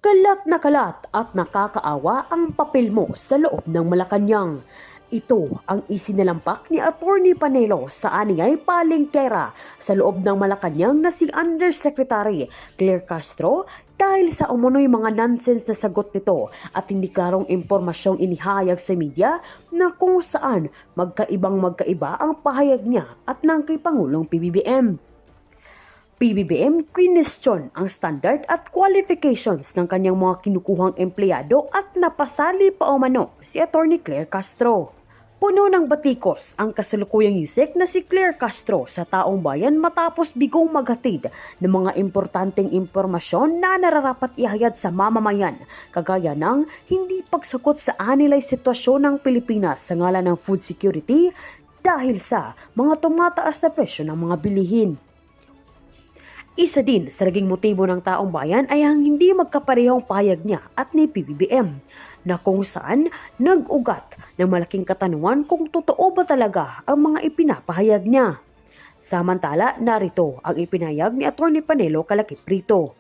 Kalat at nakakaawa ang papel mo sa loob ng Malacanang. Ito ang isinalampak ni Atty. Panelo sa aningay Palengkera sa loob ng Malacanang na si Undersecretary Claire Castro dahil sa umunoy mga nonsense na sagot nito at hindi klarong impormasyong inihayag sa media na kung saan magkaiba ang pahayag niya at ng kay Pangulong PBBM. PBBM question ang standard at qualifications ng kanyang mga kinukuhang empleyado at napasali pa umano si Atty. Claire Castro. Puno ng batikos ang kasalukuyang Usec na si Claire Castro sa taong bayan matapos bigong maghatid ng mga importanteng impormasyon na nararapat ihayag sa mamamayan, kagaya ng hindi pagsagot sa anilay sitwasyon ng Pilipinas sa ngalan ng food security dahil sa mga tumataas na presyo ng mga bilihin. Isa din sa naging motibo ng taong bayan ay ang hindi magkaparehong pahayag niya at ni PBBM na kung saan nag-ugat ng malaking katanungan kung totoo ba talaga ang mga ipinapahayag niya. Samantala, narito ang ipinahayag ni Atty. Panelo kalakip rito.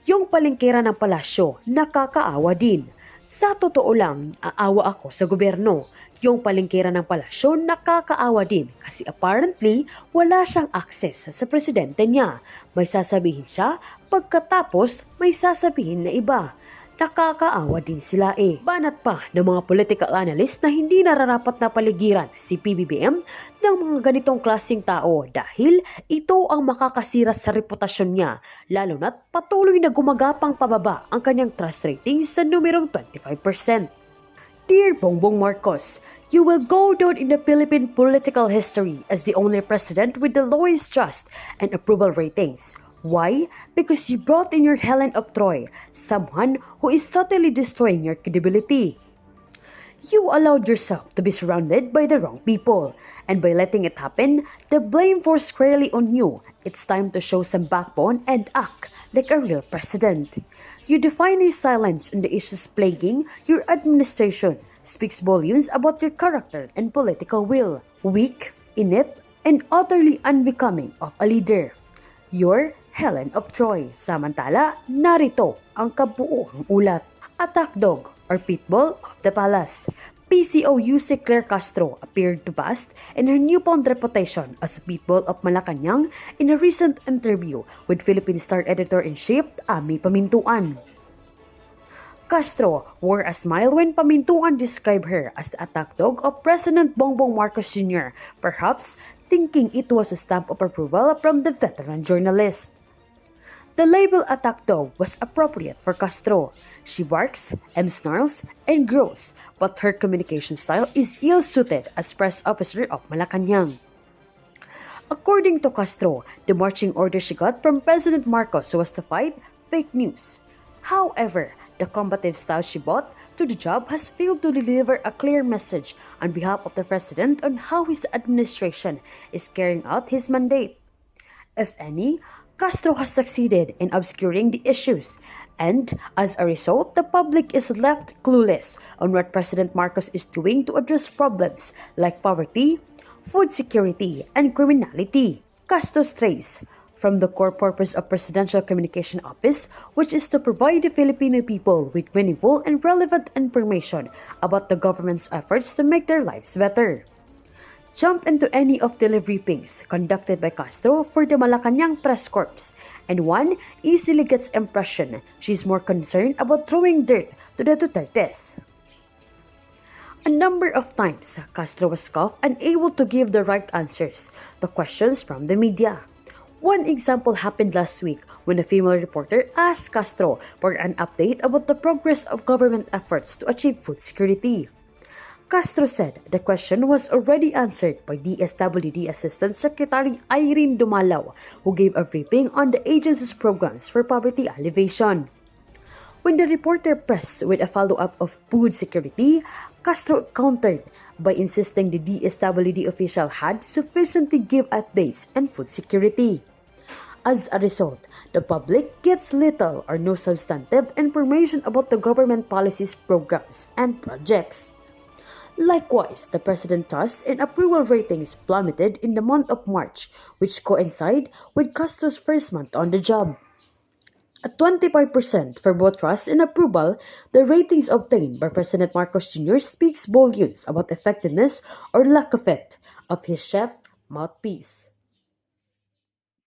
Yung palengkera ng Palasyo, nakakaawa din. Sa totoo lang, aawa ako sa gobyerno. Yung palengkera ng Palasyo nakakaawa din kasi apparently wala siyang access sa presidente niya. May sasabihin siya, pagkatapos may sasabihin na iba. Nakakaawa din sila Banat pa ng mga political analyst na hindi nararapat na paligiran si PBBM ng mga ganitong klaseng tao dahil ito ang makakasira sa reputasyon niya, lalo na't patuloy na gumagapang pababa ang kanyang trust rating sa numerong 25%. Dear Bongbong Marcos, you will go down in the Philippine political history as the only president with the lowest trust and approval ratings. Why? Because you brought in your Helen of Troy, someone who is subtly destroying your credibility. You allowed yourself to be surrounded by the wrong people, and by letting it happen, the blame falls squarely on you. It's time to show some backbone and act like a real president. You define a silence on the issues plaguing your administration speaks volumes about your character and political will. Weak, inept, and utterly unbecoming of a leader. You're Helen of Troy. Samantala, narito ang kabuuang ulat. Attack dog or pitbull of the palace. PCO Usec Claire Castro appeared to bust in her newfound reputation as a pitbull of Malacanang in a recent interview with Philippine Star Editor-in-Chief Ami Pamintuan. Castro wore a smile when Pamintuan described her as the attack dog of President Bongbong Marcos Jr., perhaps thinking it was a stamp of approval from the veteran journalist. The label attack dog was appropriate for Castro. She barks and snarls and growls, but her communication style is ill-suited as press officer of Malacanang. According to Castro, the marching order she got from President Marcos was to fight fake news. However, the combative style she brought to the job has failed to deliver a clear message on behalf of the president on how his administration is carrying out his mandate. If any, Castro has succeeded in obscuring the issues, and as a result, the public is left clueless on what President Marcos is doing to address problems like poverty, food security, and criminality. Castro strays from the core purpose of Presidential Communication Office, which is to provide the Filipino people with meaningful and relevant information about the government's efforts to make their lives better. Jump into any of the briefings conducted by Castro for the Malacanang Press Corps, and one easily gets impression she's more concerned about throwing dirt to the Dutertes. A number of times, Castro was caught unable to give the right answers to questions from the media. One example happened last week when a female reporter asked Castro for an update about the progress of government efforts to achieve food security. Castro said the question was already answered by DSWD Assistant Secretary Irene Dumalaw, who gave a briefing on the agency's programs for poverty alleviation. When the reporter pressed with a follow-up of food security, Castro countered by insisting the DSWD official had sufficiently give updates on food security. As a result, the public gets little or no substantive information about the government policies, programs, and projects. Likewise, the President's trust and approval ratings plummeted in the month of March, which coincide with Castro's first month on the job. At 25% for both trust and approval, the ratings obtained by President Marcos Jr. speaks volumes about effectiveness or lack of it of his chef mouthpiece.